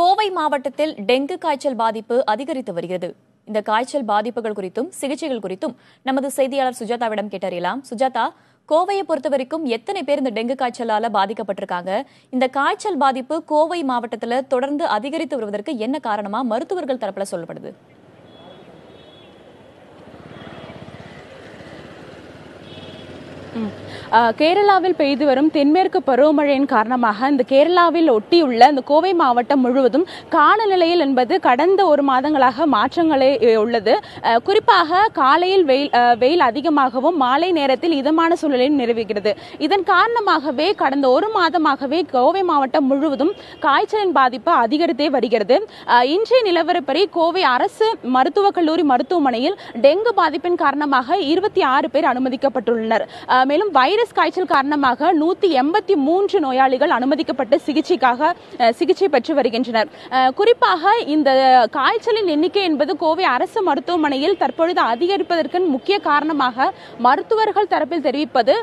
கோவை மாவட்டத்தில் டெங்கு காய்ச்சல் பாதிப்பு அதிகரித்து வருகிறது. இந்த காய்ச்சல் பாதிப்புகள் குறித்தும் சிகிச்சைகள் குறித்தும் நமது செய்தியாளர் சுஜாதாவிடம் கேட்டறியலாம். சுஜாதா, கோவையை பொறுத்தவரைக்கும் எத்தனை பேர் இந்த டெங்கு காய்ச்சலால பாதிக்கப்பட்டிருக்காங்க? இந்த காய்ச்சல் பாதிப்பு கோவை மாவட்டத்தில் தொடர்ந்து அதிகரித்து வருவதற்கு என்ன காரணமா மருத்துவர்கள் தரப்புல சொல்லப்படுது? கேரளாவில் பெய்து வரும் தென்மேற்கு பருவமழையின் காரணமாக இந்த கேரளாவில் ஒட்டியுள்ள இந்த கோவை மாவட்டம் முழுவதும் காலநிலையில் என்பது கடந்த ஒரு மாதங்களாக மாற்றங்களே உள்ளது. குறிப்பாக காலையில் வெயில் அதிகமாகவும் மாலை நேரத்தில் இதமான சூழலில் நிலவுகிறது. இதன் காரணமாகவே கடந்த ஒரு மாதமாகவே கோவை மாவட்டம் முழுவதும் காய்ச்சலின் பாதிப்பு அதிகரித்தே வருகிறது. இன்றைய நிலவரப்படி கோவை அரசு மருத்துவக் கல்லூரி மருத்துவமனையில் டெங்கு பாதிப்பின் காரணமாக 26 பேர் அனுமதிக்கப்பட்டுள்ளனர். மேலும் வைரஸ் காய்ச்சல் காரணமாக 183 நோயாளிகள் அனுமதிக்கப்பட்டு சிகிச்சை பெற்று வருகின்றனர். குறிப்பாக இந்த காய்ச்சலின் எண்ணிக்கை என்பது கோவை அரசு மருத்துவமனையில் தற்பொழுது அதிகரிப்பதற்கு முக்கிய காரணமாக மருத்துவர்கள் தரப்பில் தெரிவிப்பது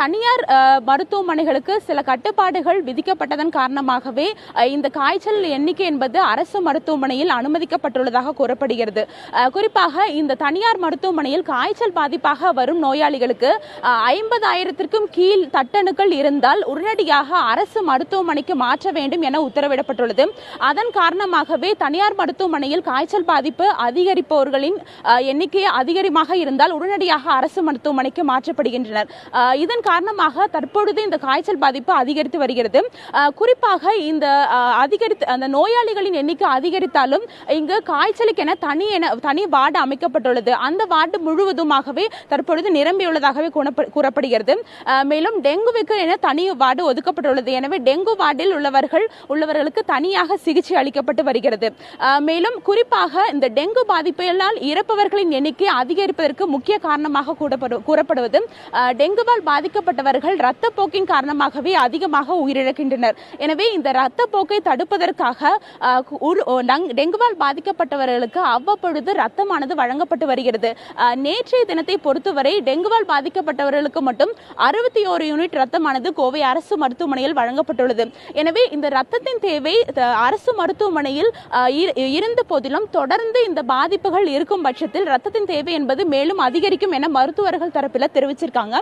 தனியார் மருத்துவமனைகளுக்கு சில கட்டுப்பாடுகள் விதிக்கப்பட்டதன் காரணமாகவே இந்த காய்ச்சல் எண்ணிக்கை என்பது அரசு மருத்துவமனையில் அனுமதிக்கப்பட்டுள்ளதாக கூறப்படுகிறது. குறிப்பாக இந்த தனியார் மருத்துவமனையில் காய்ச்சல் பாதிப்பாக வரும் நோயாளிகளுக்கு 50,000க்கும் கீழ் தட்டணுக்கள் இருந்தால் உடனடியாக அரசு மருத்துவமனைக்கு மாற்ற வேண்டும் என உத்தரவிடப்பட்டுள்ளது. அதன் காரணமாகவே தனியார் மருத்துவமனையில் காய்ச்சல் பாதிப்பு அதிகரிப்பவர்களின் எண்ணிக்கை அதிகமாக இருந்தால் உடனடியாக அரசு மருத்துவமனைக்கு மாற்றப்படுகின்றனர். இதன் காரணமாக தற்பொழுது இந்த காய்ச்சல் பாதிப்பு அதிகரித்து வருகிறது. குறிப்பாக இந்த அந்த நோயாளிகளின் எண்ணிக்கை அதிகரித்தாலும் இங்கு காய்ச்சலுக்கென தனி வார்டு அமைக்கப்பட்டுள்ளது. அந்த வார்டு முழுவதுமாகவே தற்பொழுது நிரம்பியுள்ளதாகவே கூறப்படுகிறது. மேலும் டெங்குவுக்கு என தனி வார்டு ஒதுக்கப்பட்டுள்ளது. எனவே டெங்கு வார்டில் உள்ளவர்களுக்கு தனியாக சிகிச்சை அளிக்கப்பட்டு வருகிறது. மேலும் குறிப்பாக இந்த டெங்கு பாதிப்பால் இறப்பவர்களின் எண்ணிக்கை அதிகரிப்பதற்கு முக்கிய காரணமாக கூறப்படுவது டெங்குவால் பாதிக்கப்பட்டவர்கள் இரத்தப்போக்கின் காரணமாகவே அதிகமாக உயிரிழக்கின்றனர். எனவே இந்த இரத்தப்போக்கை தடுப்பதற்காக டெங்குவால் பாதிக்கப்பட்டவர்களுக்கு அவ்வப்பொழுது இரத்தமானது வழங்கப்பட்டு வருகிறது. நேற்றைய தினத்தை பொறுத்தவரை டெங்குவால் பாதிக்கப்பட்டவர்களுக்கு மட்டும் 61 யூனிட் ரத்தமானது கோவை அரசு மருத்துவமனையில் வழங்கப்பட்டுள்ளது. எனவே இந்த ரத்தத்தின் தேவை அரசு மருத்துவமனையில் இருந்த போதிலும் தொடர்ந்து இந்த பாதிப்புகள் இருக்கும் பட்சத்தில் ரத்தத்தின் தேவை என்பது மேலும் அதிகரிக்கும் என மருத்துவர்கள் தரப்பில் தெரிவிச்சிருக்காங்க.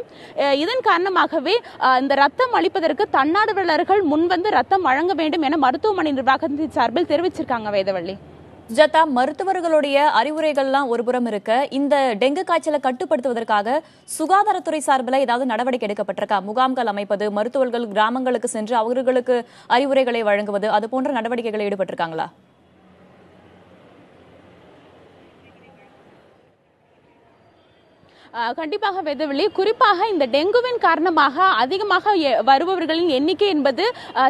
இதன் காரணமாகவே இந்த ரத்தம் அளிப்பதற்கு தன்னார்வலர்கள் முன்வந்து ரத்தம் வழங்க வேண்டும் என மருத்துவமனை நிர்வாகத்தின் சார்பில் தெரிவிச்சிருக்காங்க. வேதவள்ளி, சுஜாதா, மருத்துவர்களுடைய அறிவுரைகள்லாம் ஒருபுறம் இருக்க, இந்த டெங்கு காய்ச்சலை கட்டுப்படுத்துவதற்காக சுகாதாரத்துறை சார்பில் ஏதாவது நடவடிக்கை எடுக்கப்பட்டிருக்கா? முகாம்கள் அமைப்பது, மருத்துவர்கள் கிராமங்களுக்கு சென்று அவர்களுக்கு அறிவுரைகளை வழங்குவது, அது போன்ற நடவடிக்கைகளை ஈடுபட்டிருக்காங்களா? கண்டிப்பாக வேதவள்ளி, குறிப்பாக இந்த டெங்குவின் காரணமாக அதிகமாக வருபவர்களின் எண்ணிக்கை என்பது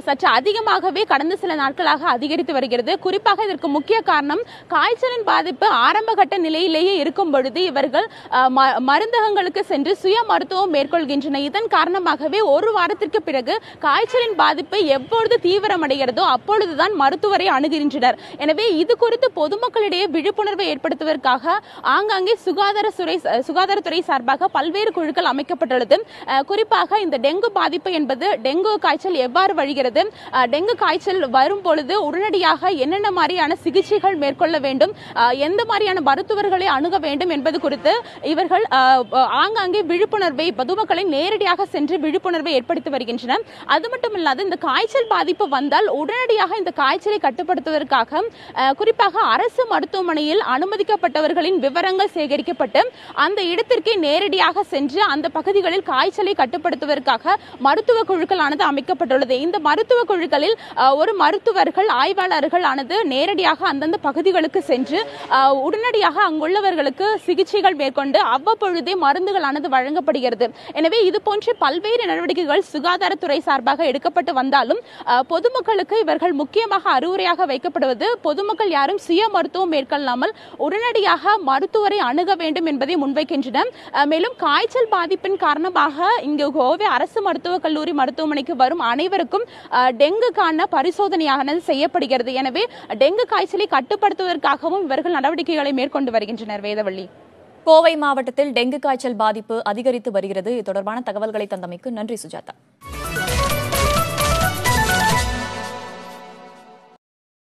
சற்று அதிகமாகவே கடந்த சில நாட்களாக அதிகரித்து வருகிறது. குறிப்பாக இதற்கு முக்கிய காரணம் காய்ச்சலின் பாதிப்பு ஆரம்ப கட்ட நிலையிலேயே இருக்கும் பொழுது இவர்கள் மருந்தகங்களுக்கு சென்று சுய மருத்துவம் மேற்கொள்கின்றனர். இதன் காரணமாகவே ஒரு வாரத்திற்கு பிறகு காய்ச்சலின் பாதிப்பு எப்பொழுது தீவிரமடைகிறதோ அப்பொழுதுதான் மருத்துவரை அணுகின்றனர். எனவே இது குறித்து பொதுமக்களிடையே விழிப்புணர்வை ஏற்படுத்துவதற்காக ஆங்காங்கே சுகாதாரத்துறை சார்பாக பல்வேறு குழுக்கள் அமைக்கப்பட்டுள்ளது. குறிப்பாக இந்த டெங்கு பாதிப்பு என்பது டெங்கு காய்ச்சல் எவ்வாறு வருகிறது, டெங்கு காய்ச்சல் வரும் பொழுது உடனடியாக என்னென்ன மாதிரியான சிகிச்சைகள் மேற்கொள்ள வேண்டும், எந்த மாதிரியான மருத்துவர்களை அணுக வேண்டும் என்பது குறித்து இவர்கள் ஆங்காங்கே விழிப்புணர்வை பொதுமக்களை நேரடியாக சென்று விழிப்புணர்வை ஏற்படுத்தி வருகின்றனர். அது மட்டுமல்லாது இந்த காய்ச்சல் பாதிப்பு வந்தால் உடனடியாக இந்த காய்ச்சலை கட்டுப்படுத்துவதற்காக குறிப்பாக அரசு மருத்துவமனையில் அனுமதிக்கப்பட்டவர்களின் விவரங்கள் சேகரிக்கப்பட்டு அந்த இடத்திற்கு நேரடியாக சென்று அந்த பகுதிகளில் காய்ச்சலை கட்டுப்படுத்துவதற்காக மருத்துவ குழுக்களானது அமைக்கப்பட்டுள்ளது. இந்த மருத்துவ குழுக்களில் ஒரு மருத்துவர்கள் ஆய்வாளர்கள் ஆனது நேரடியாக அந்தந்த பகுதிகளுக்கு சென்று உடனடியாக அங்குள்ளவர்களுக்கு சிகிச்சைகள் மேற்கொண்டு அவ்வப்பொழுதே மருந்துகளானது வழங்கப்படுகிறது. எனவே இது போன்ற பல்வேறு நடவடிக்கைகள் சுகாதாரத்துறை சார்பாக எடுக்கப்பட்டு வந்தாலும் பொதுமக்களுக்கு இவர்கள் முக்கியமாக அறிவுரையாக வைக்கப்படுவது பொதுமக்கள் யாரும் சுய மருத்துவம் மேற்கொள்ளாமல் உடனடியாக மருத்துவரை அணுக வேண்டும் என்பதை முன்வைக்கின்றனர். மேலும் காய்ச்சல் பாதிப்பின் காரணமாக இங்கு கோவை அரசு மருத்துவக் கல்லூரி மருத்துவமனைக்கு வரும் அனைவருக்கும் டெங்குக்கான பரிசோதனையானது செய்யப்படுகிறது. எனவே டெங்கு காய்ச்சலை கட்டுப்படுத்துவதற்காகவும் இவர்கள் நடவடிக்கைகளை மேற்கொண்டு வருகின்றனர். வேதவள்ளி, கோவை மாவட்டத்தில் டெங்கு காய்ச்சல் பாதிப்பு அதிகரித்து வருகிறது. இது தொடர்பான தகவல்களை தந்தமைக்கு நன்றி சுஜாதா.